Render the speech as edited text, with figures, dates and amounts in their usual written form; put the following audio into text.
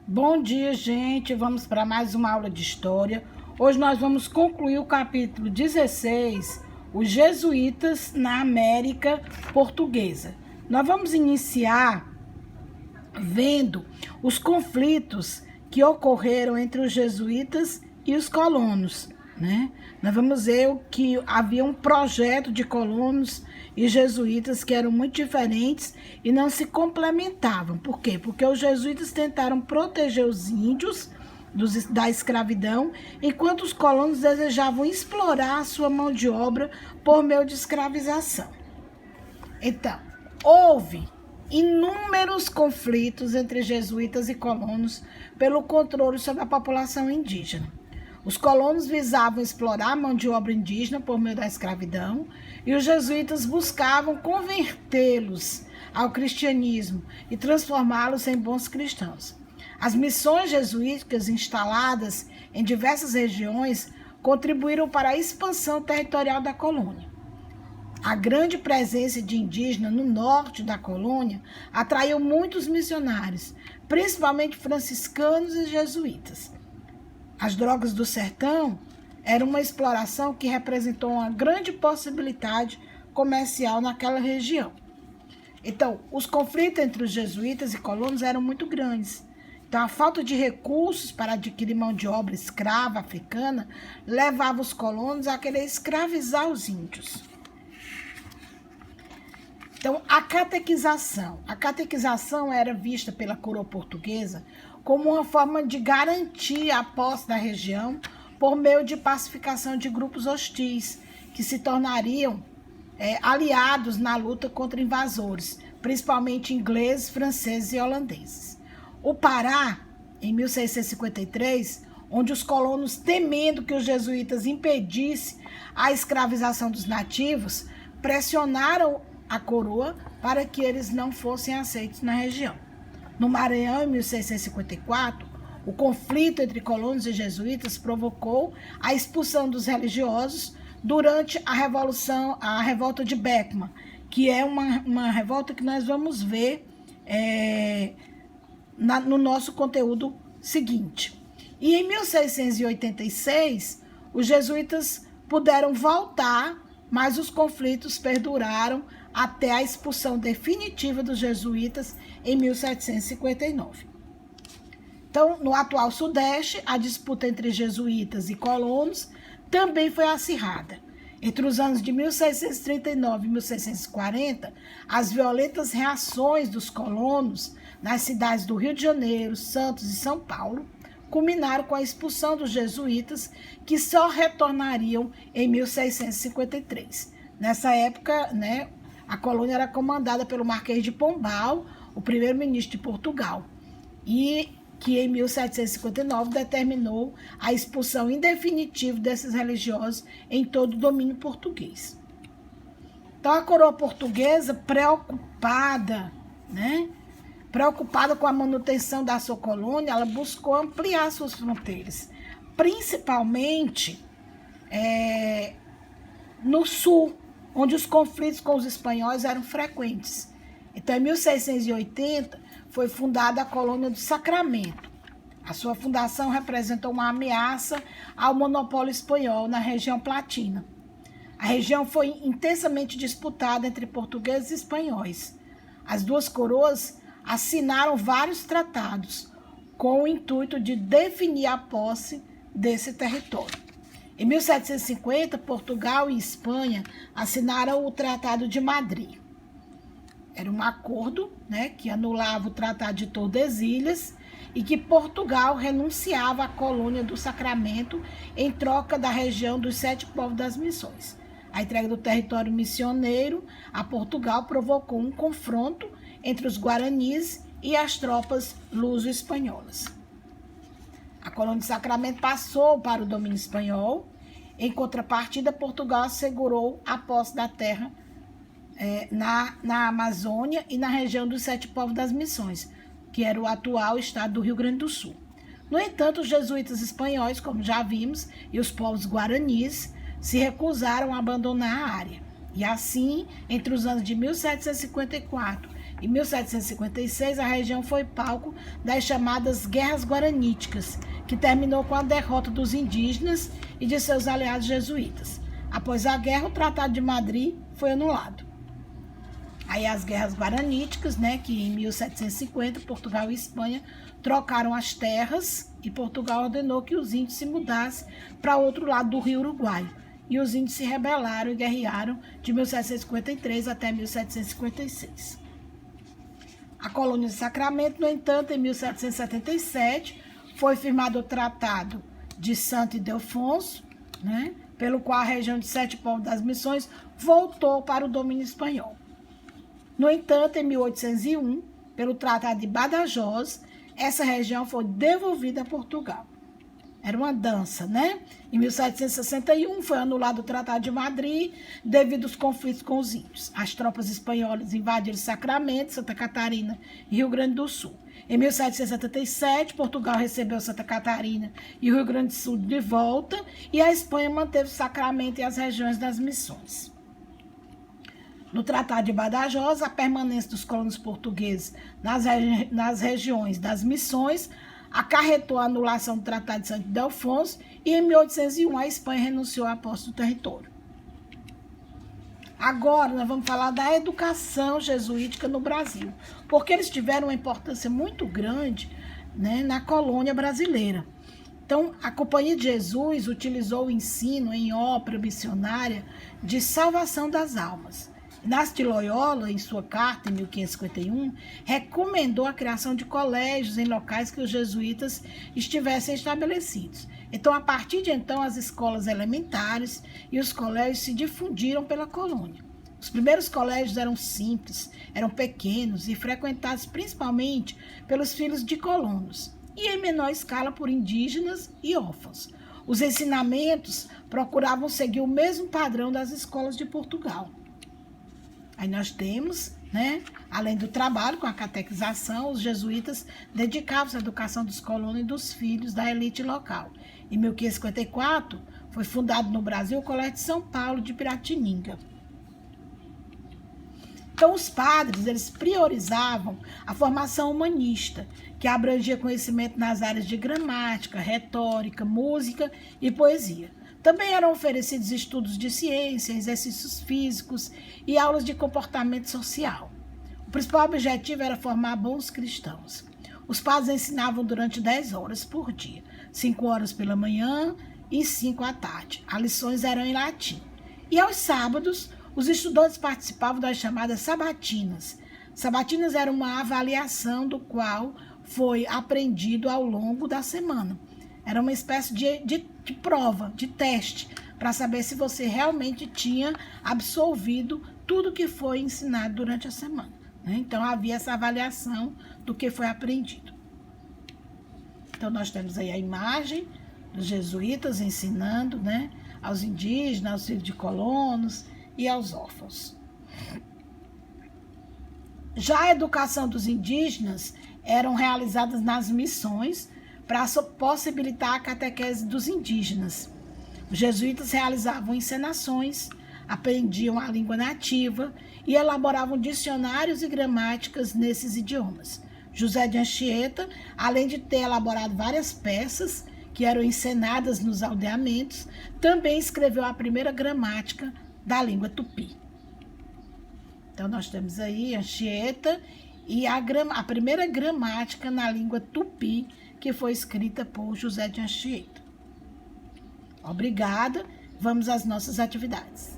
Bom dia, gente. Vamos para mais uma aula de história. Hoje nós vamos concluir o capítulo 16, os jesuítas na América Portuguesa. Nós vamos iniciar vendo os conflitos que ocorreram entre os jesuítas e os colonos, né? Nós vamos ver que havia um projeto de colonos e jesuítas que eram muito diferentes e não se complementavam. Por quê? Porque os jesuítas tentaram proteger os índios da escravidão, enquanto os colonos desejavam explorar a sua mão de obra por meio de escravização. Então, houve inúmeros conflitos entre jesuítas e colonos pelo controle sobre a população indígena. Os colonos visavam explorar a mão de obra indígena por meio da escravidão e os jesuítas buscavam convertê-los ao cristianismo e transformá-los em bons cristãos. As missões jesuíticas instaladas em diversas regiões contribuíram para a expansão territorial da colônia. A grande presença de indígenas no norte da colônia atraiu muitos missionários, principalmente franciscanos e jesuítas. As drogas do sertão eram uma exploração que representou uma grande possibilidade comercial naquela região. Então, os conflitos entre os jesuítas e colonos eram muito grandes. Então, a falta de recursos para adquirir mão de obra escrava africana levava os colonos a querer escravizar os índios. Então, a catequização. A catequização era vista pela coroa portuguesa como uma forma de garantir a posse da região por meio de pacificação de grupos hostis, que se tornariam aliados na luta contra invasores, principalmente ingleses, franceses e holandeses. O Pará, em 1653, onde os colonos, temendo que os jesuítas impedissem a escravização dos nativos, pressionaram a coroa para que eles não fossem aceitos na região. No Maranhão, em 1654, o conflito entre colonos e jesuítas provocou a expulsão dos religiosos durante a revolta de Beckman, que é uma revolta que nós vamos ver no nosso conteúdo seguinte. E em 1686, os jesuítas puderam voltar, mas os conflitos perduraram até a expulsão definitiva dos jesuítas em 1759. Então, no atual Sudeste, a disputa entre jesuítas e colonos também foi acirrada. Entre os anos de 1639 e 1640, as violentas reações dos colonos nas cidades do Rio de Janeiro, Santos e São Paulo culminaram com a expulsão dos jesuítas, que só retornariam em 1653. Nessa época, a colônia era comandada pelo Marquês de Pombal, o primeiro-ministro de Portugal, e que em 1759 determinou a expulsão em definitivo desses religiosos em todo o domínio português. Então, a coroa portuguesa, preocupada com a manutenção da sua colônia, ela buscou ampliar suas fronteiras, principalmente no sul, onde os conflitos com os espanhóis eram frequentes. Então, em 1680, foi fundada a colônia do Sacramento. A sua fundação representou uma ameaça ao monopólio espanhol na região platina. A região foi intensamente disputada entre portugueses e espanhóis. As duas coroas assinaram vários tratados com o intuito de definir a posse desse território. Em 1750, Portugal e Espanha assinaram o Tratado de Madrid. Era um acordo que anulava o Tratado de Tordesilhas e que Portugal renunciava à colônia do Sacramento em troca da região dos 7 povos das missões. A entrega do território missioneiro a Portugal provocou um confronto entre os guaranis e as tropas luso-espanholas. A colônia do Sacramento passou para o domínio espanhol. Em contrapartida, Portugal assegurou a posse da terra na Amazônia e na região dos 7 povos das missões, que era o atual estado do Rio Grande do Sul. No entanto, os jesuítas espanhóis, como já vimos, e os povos guaranis se recusaram a abandonar a área. E assim, entre os anos de 1754 Em 1756, a região foi palco das chamadas Guerras Guaraníticas, que terminou com a derrota dos indígenas e de seus aliados jesuítas. Após a guerra, o Tratado de Madrid foi anulado. Aí as Guerras Guaraníticas, né, que em 1750 Portugal e Espanha trocaram as terras e Portugal ordenou que os índios se mudassem para outro lado do rio Uruguai. E os índios se rebelaram e guerrearam de 1753 até 1756. A colônia de Sacramento, no entanto, em 1777, foi firmado o Tratado de Santo Ildefonso, né, pelo qual a região de Sete Povos das Missões voltou para o domínio espanhol. No entanto, em 1801, pelo Tratado de Badajoz, essa região foi devolvida a Portugal. Era uma dança, né? Em 1761 foi anulado o Tratado de Madrid devido aos conflitos com os índios. As tropas espanholas invadiram Sacramento, Santa Catarina e Rio Grande do Sul. Em 1777, Portugal recebeu Santa Catarina e o Rio Grande do Sul de volta e a Espanha manteve Sacramento e as regiões das missões. No Tratado de Badajoz, a permanência dos colonos portugueses nas regiões das missões acarretou a anulação do Tratado de Santo Ildefonso e, em 1801, a Espanha renunciou à posse do território. Agora, nós vamos falar da educação jesuítica no Brasil, porque eles tiveram uma importância muito grande, né, na colônia brasileira. Então, a Companhia de Jesus utilizou o ensino em obra missionária de salvação das almas. Inácio de Loyola, em sua carta, em 1551, recomendou a criação de colégios em locais que os jesuítas estivessem estabelecidos. Então, a partir de então, as escolas elementares e os colégios se difundiram pela colônia. Os primeiros colégios eram simples, eram pequenos e frequentados principalmente pelos filhos de colonos e, em menor escala, por indígenas e órfãos. Os ensinamentos procuravam seguir o mesmo padrão das escolas de Portugal. Aí nós temos, né, além do trabalho com a catequização, os jesuítas dedicavam-se à educação dos colonos e dos filhos da elite local. Em 1554, foi fundado no Brasil o Colégio de São Paulo de Piratininga. Então, os padres, eles priorizavam a formação humanista, que abrangia conhecimento nas áreas de gramática, retórica, música e poesia. Também eram oferecidos estudos de ciência, exercícios físicos e aulas de comportamento social. O principal objetivo era formar bons cristãos. Os padres ensinavam durante 10 horas por dia, 5 horas pela manhã e 5 à tarde. As lições eram em latim. E aos sábados, os estudantes participavam das chamadas sabatinas. Sabatinas era uma avaliação do qual foi aprendido ao longo da semana. Era uma espécie de prova, de teste, para saber se você realmente tinha absorvido tudo que foi ensinado durante a semana, né? Então, havia essa avaliação do que foi aprendido. Então, nós temos aí a imagem dos jesuítas ensinando, né, aos indígenas, aos filhos de colonos e aos órfãos. Já a educação dos indígenas eram realizadas nas missões, para possibilitar a catequese dos indígenas. Os jesuítas realizavam encenações, aprendiam a língua nativa e elaboravam dicionários e gramáticas nesses idiomas. José de Anchieta, além de ter elaborado várias peças que eram encenadas nos aldeamentos, também escreveu a primeira gramática da língua tupi. Então, nós temos aí Anchieta e a primeira gramática na língua tupi, que foi escrita por José de Anchieta. Obrigada. Vamos às nossas atividades.